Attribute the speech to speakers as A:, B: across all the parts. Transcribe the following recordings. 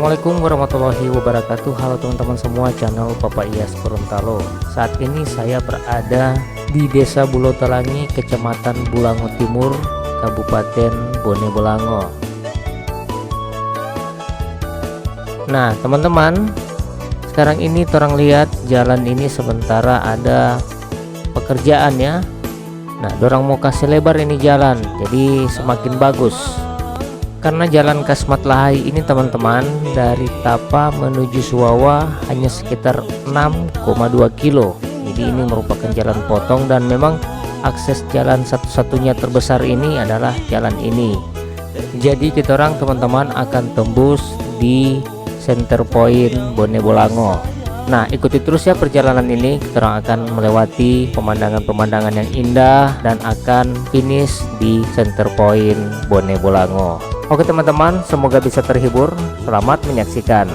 A: Assalamualaikum warahmatullahi wabarakatuh. Halo teman-teman semua, channel Bapak Iyas Gorontalo. Saat ini saya berada di Desa Bulotalangi, Kecamatan Bulango Timur, Kabupaten Bone Bolango. Nah teman-teman, sekarang ini orang lihat jalan ini sementara ada pekerjaan ya. Nah dorang mau kasih lebar ini jalan, jadi semakin bagus. Karena jalan Kasmat Lahai ini teman-teman, dari Tapa menuju Suwawa hanya sekitar 6,2 kilo. Jadi ini merupakan jalan potong dan memang akses jalan satu-satunya terbesar ini adalah jalan ini. Jadi kita orang teman-teman akan tembus di center point Bone Bolango. Nah ikuti terus ya perjalanan ini, kita orang akan melewati pemandangan-pemandangan yang indah dan akan finish di center point Bone Bolango. Oke teman-teman, semoga bisa terhibur. Selamat menyaksikan.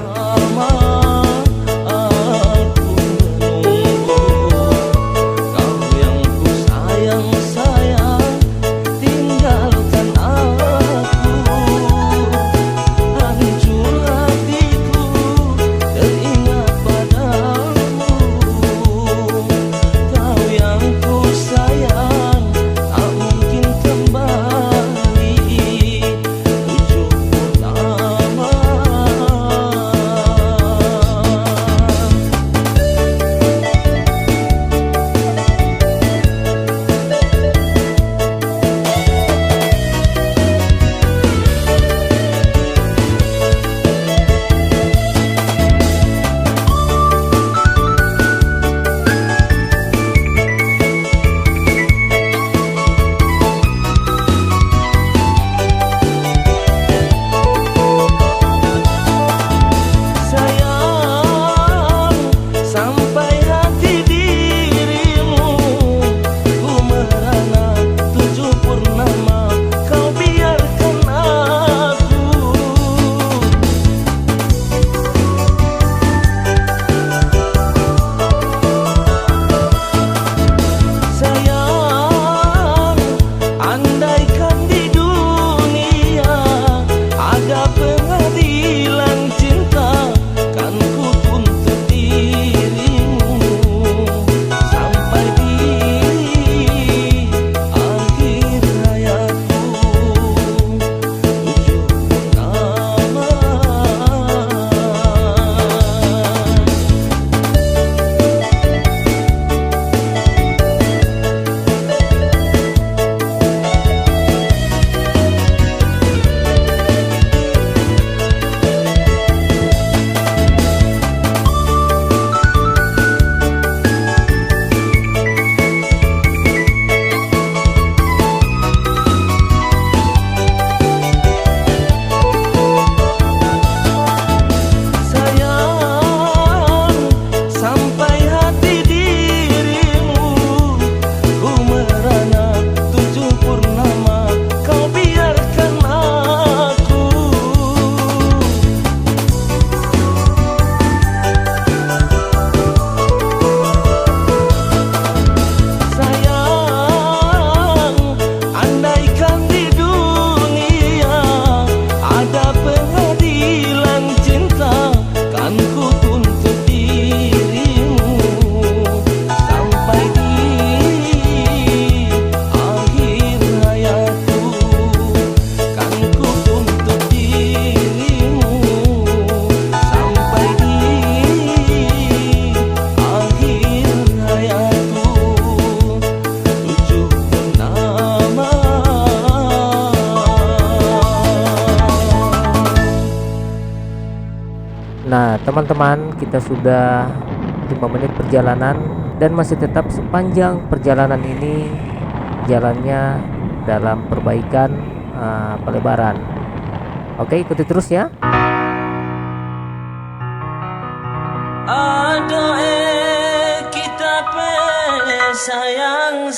A: Nah teman-teman, kita sudah 5 menit perjalanan dan masih tetap sepanjang perjalanan ini jalannya dalam perbaikan pelebaran. Oke, ikuti terus ya.
B: Aduh kita sayang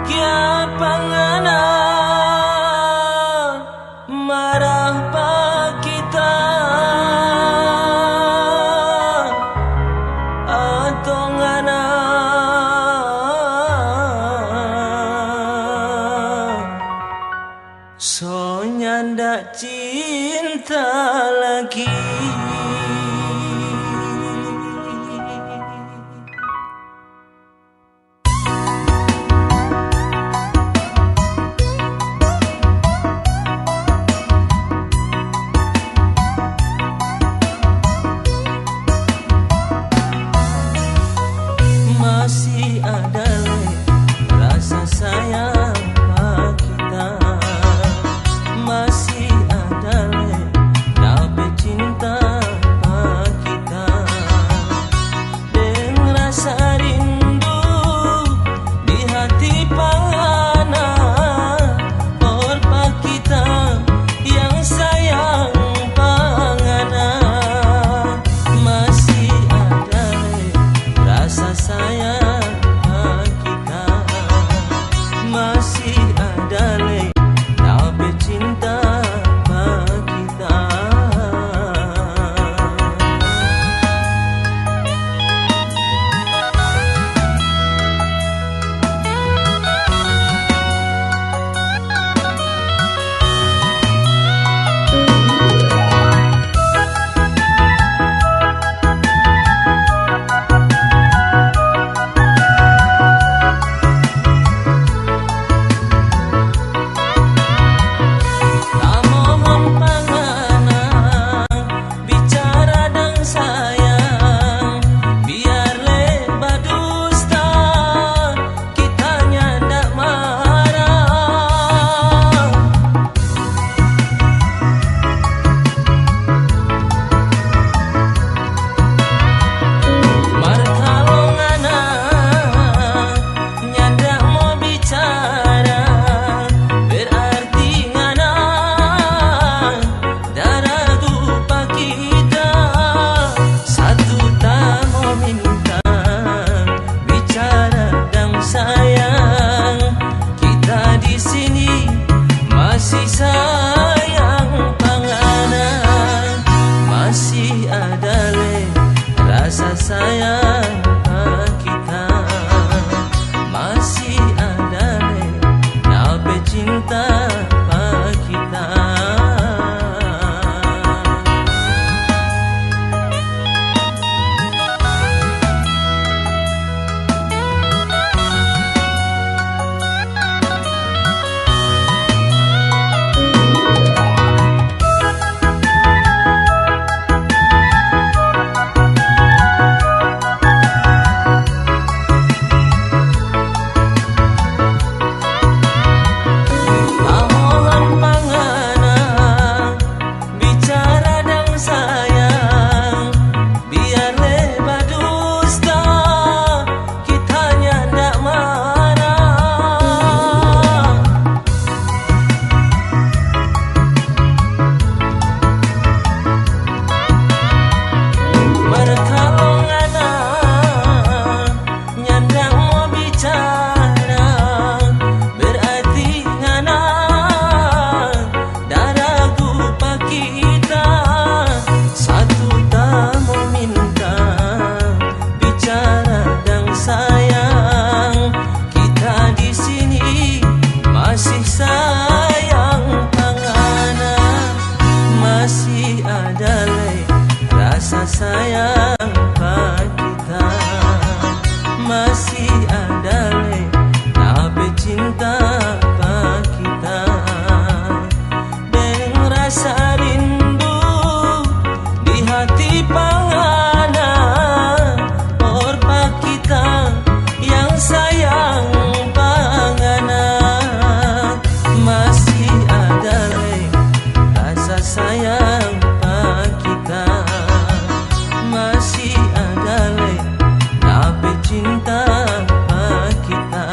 B: kia pangana marah pa kita atong anak masih ada le tapi cinta apa kita dengan rasa rindu di hati pangana orpa kita yang sayang pangana masih ada le rasa sayang pa kita masih ada le tapi cinta pa kita.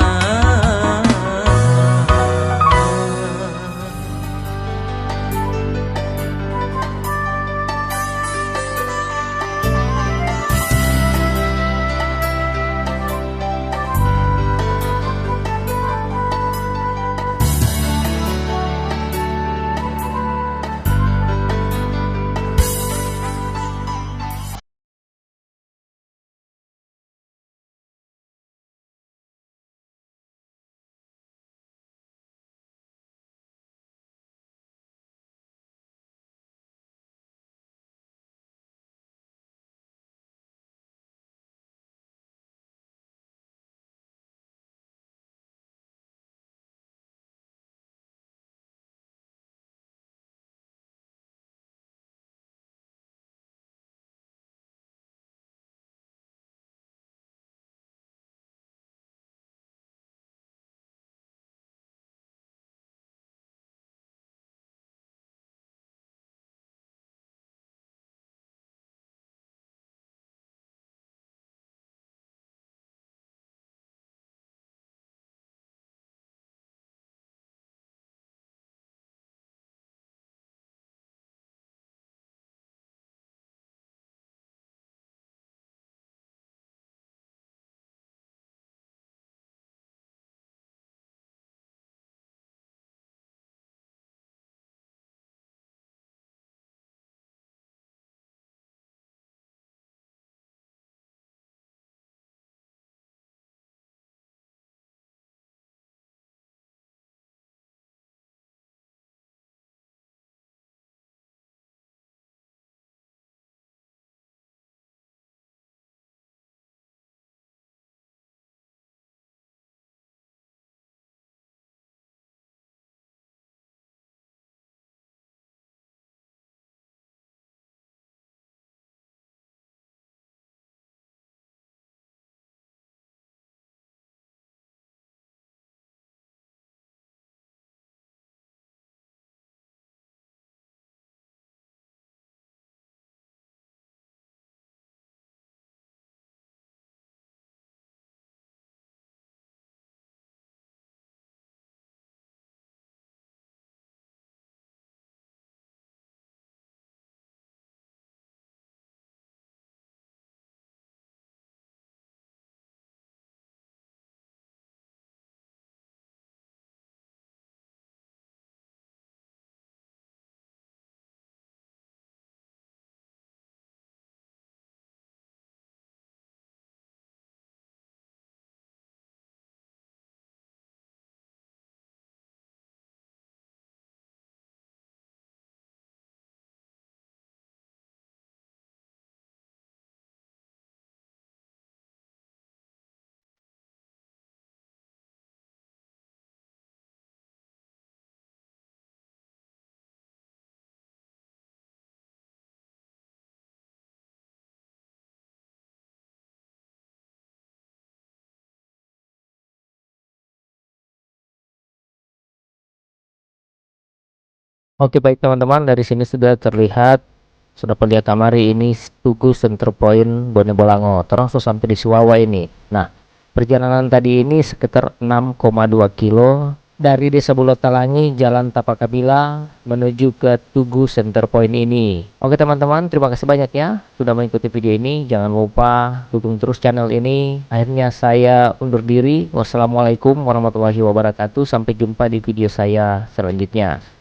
A: Oke, baik teman-teman, dari sini sudah terlihat, sudah perlihat kamari ini Tugu Center Point Bone Bolango. Terus sampai di Siwawa ini. Nah, perjalanan tadi ini sekitar 6,2 kilo dari Desa Bulotalangi, Jalan Tapakabila menuju ke Tugu Center Point ini. Oke teman-teman, terima kasih banyak ya sudah mengikuti video ini. Jangan lupa dukung terus channel ini. Akhirnya saya undur diri. Wassalamualaikum warahmatullahi wabarakatuh. Sampai jumpa di video saya selanjutnya.